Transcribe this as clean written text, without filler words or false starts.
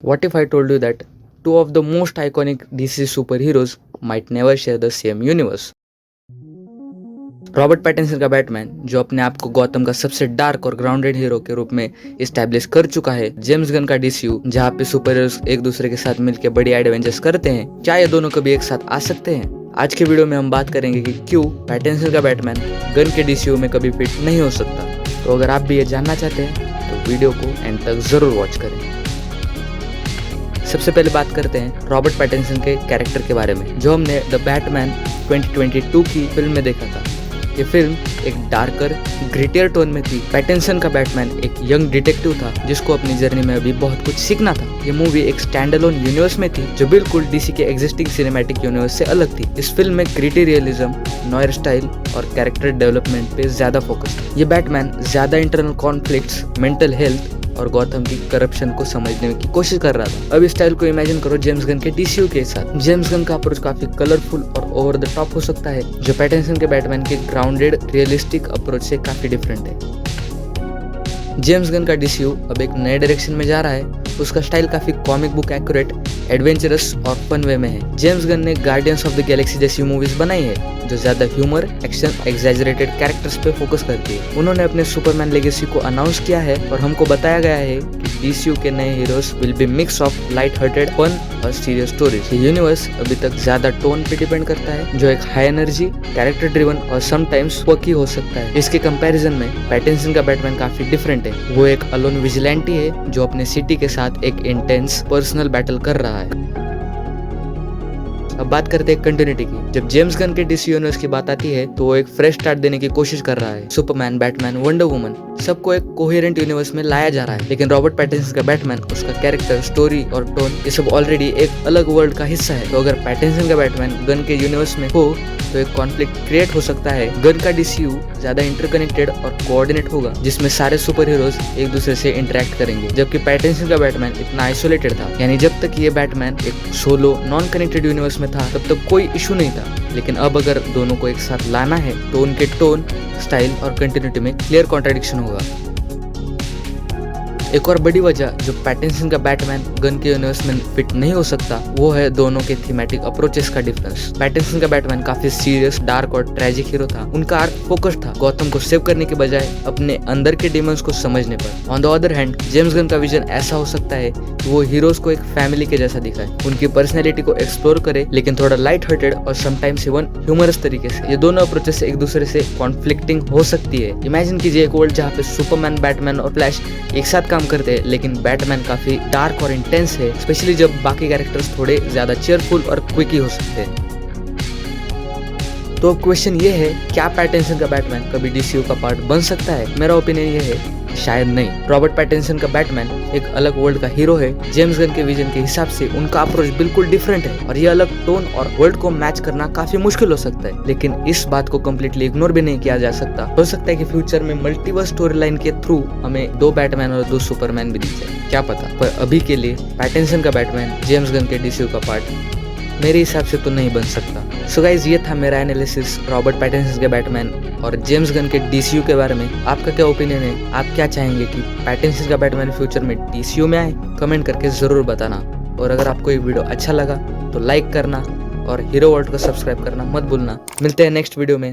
What if I told you that two of the most iconic DC superheroes might never share the same universe? Robert Pattinson का Batman, जो अपने आप को गौतम का सबसे dark और ग्राउंडेड हीरो के रूप में इस्टेब्लिश कर चुका है, जेम्स गन का डीसीयू, जहाँ पे सुपर हीरोज एक दूसरे के साथ मिलकर बड़ी एडवेंचर्स करते हैं, क्या ये दोनों कभी एक साथ आ सकते हैं? आज के वीडियो में हम बात करेंगे कि क्यों पैटिंसन का बैटमैन गन के डीसीयू में कभी फिट नहीं हो सकता। तो अगर आप भी ये जानना चाहते हैं तो वीडियो को एंड तक जरूर वॉच करें। सबसे पहले बात करते हैं रॉबर्ट पैटिंसन के कैरेक्टर के बारे में, जो हमने द बैटमैन 2022 की फिल्म में देखा था। ये फिल्म एक डार्कर, ग्रिटियर टोन में थी। पैटिंसन का बैटमैन एक यंग डिटेक्टिव था जिसको अपनी जर्नी में अभी बहुत कुछ सीखना था। ये मूवी एक स्टैंड अलोन यूनिवर्स में थी जो बिल्कुल डीसी के एग्जिस्टिंग सिनेमैटिक यूनिवर्स से अलग थी। इस फिल्म में ग्रिटी रियलिज्म, नॉयर स्टाइल और कैरेक्टर डेवलपमेंट पे ज्यादा फोकस था। ये बैटमैन ज्यादा इंटरनल कॉन्फ्लिक्ट्स, मेंटल हेल्थ और गौतम की करप्शन को समझने की कोशिश कर रहा था। अब इस स्टाइल को इमेजिन करो जेम्स गन के डीसीयू के साथ। जेम्स गन का अप्रोच काफी कलरफुल और ओवर द टॉप हो सकता है, जो पैटिंसन के बैटमैन के ग्राउंडेड रियलिस्टिक अप्रोच से काफी डिफरेंट है। जेम्स गन का डीसीयू अब एक नए डायरेक्शन में जा रहा है। उसका स्टाइल काफी कॉमिक बुक एक्यूरेट, एडवेंचरस और फन वे में है। जेम्स गन ने गार्डियंस ऑफ द गैलेक्सी जैसी मूवीज बनाई है जो ज्यादा ह्यूमर, एक्शन, एग्जैजरेटेड कैरेक्टर्स पे फोकस करती है। उन्होंने अपने सुपरमैन लेगेसी को अनाउंस किया है और हमको बताया गया है कि डीसीयू के नए heroes will be mix of light hearted fun और सीरियस स्टोरीज। ये यूनिवर्स अभी तक ज्यादा टोन पे डिपेंड करता है, जो एक हाई एनर्जी, कैरेक्टर ड्रिवन और समटाइम्स क्वर्की हो सकता है। इसके कंपैरिजन में पैटिंसन का बैटमैन काफी डिफरेंट है। वो एक अलोन विजिलेंटी है जो अपने सिटी के साथ एक इंटेंस पर्सनल बैटल कर रहा है। अब बात करते हैं कंटिन्यूटी की। जब जेम्स गन के डीसी यूनिवर्स की बात आती है तो वो एक फ्रेश स्टार्ट देने की कोशिश कर रहा है। सुपरमैन, बैटमैन, वंडर वुमन सबको एक कोहेरेंट यूनिवर्स में लाया जा रहा है, लेकिन रॉबर्ट पैटिंसन का बैटमैन, उसका कैरेक्टर, स्टोरी और टोन, ये सब ऑलरेडी एक अलग वर्ल्ड का हिस्सा है। तो अगर पैटिंसन का बैटमैन गन के यूनिवर्स में हो तो एक कॉन्फ्लिक्ट क्रिएट हो सकता है। गन का डीसीयू ज्यादा इंटरकनेक्टेड और कोऑर्डिनेट होगा, जिसमें सारे सुपर हीरोज एक दूसरे से इंटरेक्ट करेंगे, जबकि पैटिंसन का बैटमैन इतना आइसोलेटेड था। यानी जब तक ये बैटमैन एक सोलो नॉन कनेक्टेड यूनिवर्स में था तब तक कोई इशू नहीं था, लेकिन अब अगर दोनों को एक साथ लाना है तो उनके टोन, स्टाइल और कंटिन्यूटी में क्लियर कॉन्ट्राडिक्शन होगा। एक और बड़ी वजह जो पैटिंसन का बैटमैन गन के यूनिवर्स में फिट नहीं हो सकता, वो है दोनों के थीमेटिक अप्रोचेस का डिफरेंस। पैटिंसन का बैटमैन काफी सीरियस, डार्क और ट्रेजिक हीरो था। उनका आर्क फोकस था गौतम को सेव करने के बजाय अपने अंदर के डिमंस को समझने पर। On the other hand, James Gunn का विजन ऐसा हो सकता है कि वो हीरोज को एक फैमिली के जैसा दिखाए, उनकी पर्सनैलिटी को एक्सप्लोर करे, लेकिन थोड़ा लाइट हार्टेड और समटाइम्स इवन ह्यूमरस तरीके से। ये दोनों अप्रोचेस एक दूसरे से कॉन्फ्लिक्टिंग हो सकती है। इमेजिन कीजिए एक वर्ल्ड जहाँ पे सुपरमैन, बैटमैन और फ्लैश एक साथ काम करते हैं, लेकिन बैटमैन काफी डार्क और इंटेंस है, स्पेशली जब बाकी कैरेक्टर्स थोड़े ज्यादा चीयरफुल और क्विकी हो सकते हैं। तो क्वेश्चन ये है, क्या पैटिंसन का बैटमैन कभी डीसीयू का पार्ट बन सकता है? मेरा ओपिनियन ये है शायद नहीं। रॉबर्ट पैटिंसन का बैटमैन एक अलग वर्ल्ड का हीरो है। जेम्स गन के विजन के हिसाब से उनका अप्रोच बिल्कुल डिफरेंट है और ये अलग टोन और वर्ल्ड को मैच करना काफी मुश्किल हो सकता है, लेकिन इस बात को कम्प्लीटली इग्नोर भी नहीं किया जा सकता। हो सकता है कि फ्यूचर में मल्टीवर्स स्टोरी लाइन के थ्रू हमें 2 बैटमैन और 2 सुपरमैन भी दिख जाए, क्या पता। पर अभी के लिए पैटिंसन का बैटमैन जेम्स गन के डीसीयू का पार्ट मेरे हिसाब से तो नहीं बन सकता। सो गाइज, ये था मेरा एनालिसिस रॉबर्ट पैटिंसन के बैटमैन और जेम्स गन के डीसीयू के बारे में। आपका क्या ओपिनियन है? आप क्या चाहेंगे कि पैटिंसन का बैटमैन फ्यूचर में डीसीयू में आए? कमेंट करके जरूर बताना। और अगर आपको ये वीडियो अच्छा लगा तो लाइक करना और हीरो वर्ल्ड को सब्सक्राइब करना मत भूलना। मिलते हैं नेक्स्ट वीडियो में।